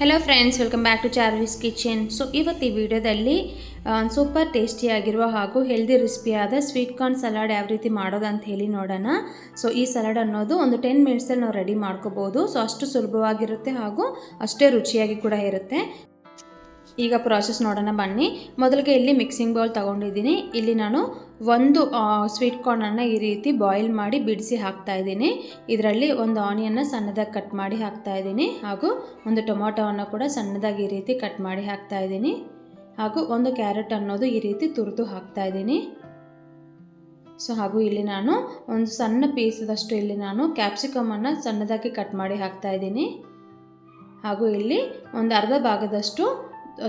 Hello friends, welcome back to Charvi's kitchen. So ಇವತ್ತು ಈ ವಿಡಿಯೋದಲ್ಲಿ ಸೂಪರ್ ಟೇಸ್ಟಿಯಾಗಿರುವ ಹಾಗೂ ಹೆಲ್ದಿ ರೆಸಿಪಿಯಾದ ಸ್ವೀಟ್ ಕಾರ್ನ್ ಸಲಾಡ್ ಯಾವ ರೀತಿ ಮಾಡೋದು ಅಂತ ಹೇಳಿ ನೋಡೋಣ. ಸೊ ಈ ಸಲಾಡ್ ಅನ್ನೋದು ಒಂದು 10 ಮಿನಿಟ್ಸಲ್ಲಿ ನಾವು ರೆಡಿ ಮಾಡ್ಕೋಬೋದು. ಸೊ ಅಷ್ಟು ಸುಲಭವಾಗಿರುತ್ತೆ ಹಾಗೂ ಅಷ್ಟೇ ರುಚಿಯಾಗಿ ಕೂಡ ಇರುತ್ತೆ. ಈಗ ಪ್ರಾಸೆಸ್ ನೋಡೋಣ ಬನ್ನಿ. ಮೊದಲಿಗೆ ಇಲ್ಲಿ ಮಿಕ್ಸಿಂಗ್ ಬೌಲ್ ತೊಗೊಂಡಿದ್ದೀನಿ. ಇಲ್ಲಿ ನಾನು ಒಂದು ಸ್ವೀಟ್ ಕಾರ್ನನ್ನು ಈ ರೀತಿ ಬಾಯ್ಲ್ ಮಾಡಿ ಬಿಡಿಸಿ ಹಾಕ್ತಾಯಿದ್ದೀನಿ. ಇದರಲ್ಲಿ ಒಂದು ಆನಿಯನ್ನ ಸಣ್ಣದಾಗಿ ಕಟ್ ಮಾಡಿ ಹಾಕ್ತಾಯಿದ್ದೀನಿ ಹಾಗೂ ಒಂದು ಟೊಮೊಟೊವನ್ನು ಕೂಡ ಸಣ್ಣದಾಗಿ ಈ ರೀತಿ ಕಟ್ ಮಾಡಿ ಹಾಕ್ತಾಯಿದ್ದೀನಿ ಹಾಗೂ ಒಂದು ಕ್ಯಾರೆಟ್ ಅನ್ನೋದು ಈ ರೀತಿ ತುರಿದು ಹಾಕ್ತಾಯಿದ್ದೀನಿ. ಸೊ ಹಾಗೂ ಇಲ್ಲಿ ನಾನು ಒಂದು ಸಣ್ಣ ಪೀಸದಷ್ಟು ಇಲ್ಲಿ ನಾನು ಕ್ಯಾಪ್ಸಿಕಮನ್ನು ಸಣ್ಣದಾಗಿ ಕಟ್ ಮಾಡಿ ಹಾಕ್ತಾಯಿದ್ದೀನಿ ಹಾಗೂ ಇಲ್ಲಿ ಒಂದು ಅರ್ಧ ಭಾಗದಷ್ಟು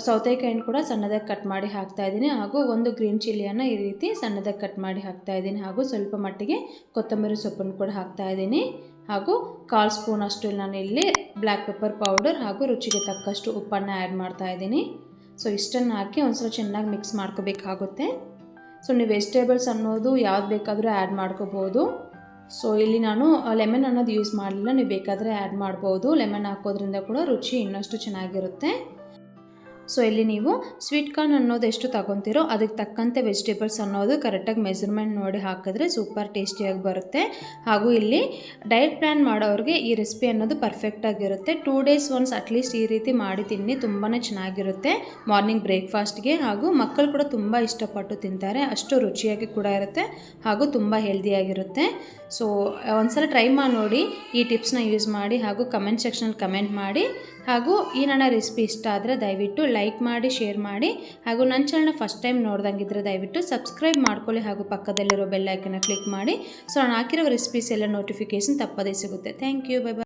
ಸೌತೆಕಾಯಿನ ಕೂಡ ಸಣ್ಣದಾಗಿ ಕಟ್ ಮಾಡಿ ಹಾಕ್ತಾಯಿದ್ದೀನಿ ಹಾಗೂ ಒಂದು ಗ್ರೀನ್ ಚಿಲ್ಲಿಯನ್ನು ಈ ರೀತಿ ಸಣ್ಣದಾಗಿ ಕಟ್ ಮಾಡಿ ಹಾಕ್ತಾಯಿದ್ದೀನಿ ಹಾಗೂ ಸ್ವಲ್ಪ ಮಟ್ಟಿಗೆ ಕೊತ್ತಂಬರಿ ಸೊಪ್ಪನ್ನು ಕೂಡ ಹಾಕ್ತಾಯಿದ್ದೀನಿ ಹಾಗೂ 1/4 ಸ್ಪೂನ್ ಅಷ್ಟು ನಾನು ಇಲ್ಲಿ ಬ್ಲ್ಯಾಕ್ ಪೆಪ್ಪರ್ ಪೌಡರ್ ಹಾಗೂ ರುಚಿಗೆ ತಕ್ಕಷ್ಟು ಉಪ್ಪನ್ನು ಆ್ಯಡ್ ಮಾಡ್ತಾಯಿದ್ದೀನಿ. ಸೊ ಇಷ್ಟನ್ನು ಹಾಕಿ ಒಂದ್ಸಲ ಚೆನ್ನಾಗಿ ಮಿಕ್ಸ್ ಮಾಡ್ಕೋಬೇಕಾಗುತ್ತೆ. ಸೊ ನೀವು ವೆಜಿಟೇಬಲ್ಸ್ ಅನ್ನೋದು ಯಾವ್ದು ಬೇಕಾದರೂ ಆ್ಯಡ್ ಮಾಡ್ಕೋಬೋದು. ಸೊ ಇಲ್ಲಿ ನಾನು ಲೆಮನ್ ಅನ್ನೋದು ಯೂಸ್ ಮಾಡಲಿಲ್ಲ, ನೀವು ಬೇಕಾದರೆ ಆ್ಯಡ್ ಮಾಡ್ಬೋದು. ಲೆಮನ್ ಹಾಕೋದ್ರಿಂದ ಕೂಡ ರುಚಿ ಇನ್ನಷ್ಟು ಚೆನ್ನಾಗಿರುತ್ತೆ. ಸೊ ಇಲ್ಲಿ ನೀವು ಸ್ವೀಟ್ ಕಾರ್ನ್ ಅನ್ನೋದು ಎಷ್ಟು ತಗೊತೀರೋ ಅದಕ್ಕೆ ತಕ್ಕಂತೆ ವೆಜಿಟೇಬಲ್ಸ್ ಅನ್ನೋದು ಕರೆಕ್ಟಾಗಿ ಮೆಜರ್ಮೆಂಟ್ ನೋಡಿ ಹಾಕಿದ್ರೆ ಸೂಪರ್ ಟೇಸ್ಟಿಯಾಗಿ ಬರುತ್ತೆ. ಹಾಗೂ ಇಲ್ಲಿ ಡಯಟ್ ಪ್ಲ್ಯಾನ್ ಮಾಡೋರಿಗೆ ಈ ರೆಸಿಪಿ ಅನ್ನೋದು ಪರ್ಫೆಕ್ಟಾಗಿರುತ್ತೆ. 2 ಡೇಸ್ ಒನ್ಸ್ ಅಟ್ಲೀಸ್ಟ್ ಈ ರೀತಿ ಮಾಡಿ ತಿನ್ನಿ, ತುಂಬಾ ಚೆನ್ನಾಗಿರುತ್ತೆ ಮಾರ್ನಿಂಗ್ ಬ್ರೇಕ್ಫಾಸ್ಟ್ಗೆ. ಹಾಗೂ ಮಕ್ಕಳು ಕೂಡ ತುಂಬ ಇಷ್ಟಪಟ್ಟು ತಿಂತಾರೆ, ಅಷ್ಟು ರುಚಿಯಾಗಿ ಕೂಡ ಇರುತ್ತೆ ಹಾಗೂ ತುಂಬ ಹೆಲ್ದಿಯಾಗಿರುತ್ತೆ. ಸೊ ಒಂದ್ಸಲ ಟ್ರೈ ಮಾಡಿ ನೋಡಿ, ಈ ಟಿಪ್ಸ್ನ ಯೂಸ್ ಮಾಡಿ ಹಾಗೂ ಕಮೆಂಟ್ ಸೆಕ್ಷನಲ್ಲಿ ಕಮೆಂಟ್ ಮಾಡಿ. ಹಾಗೂ ಈ ನನ್ನ ರೆಸಿಪಿ ಇಷ್ಟ ಆದರೆ ದಯವಿಟ್ಟು ಲೈಕ್ ಮಾಡಿ, ಶೇರ್ ಮಾಡಿ ಹಾಗೂ ನನ್ನ ಚಾನಲ್ನ ಫಸ್ಟ್ ಟೈಮ್ ನೋಡ್ದಂಗಿದ್ರೆ ದಯವಿಟ್ಟು ಸಬ್ಸ್ಕ್ರೈಬ್ ಮಾಡ್ಕೊಳ್ಳಿ ಹಾಗೂ ಪಕ್ಕದಲ್ಲಿರೋ ಬೆಲ್ ಐಕನ್ನ ಕ್ಲಿಕ್ ಮಾಡಿ. ಸೊ ನಾನು ಹಾಕಿರೋ ರೆಸಿಪೀಸ್ ಎಲ್ಲ ನೋಟಿಫಿಕೇಷನ್ ತಪ್ಪದೇ ಸಿಗುತ್ತೆ. Thank you, bye by.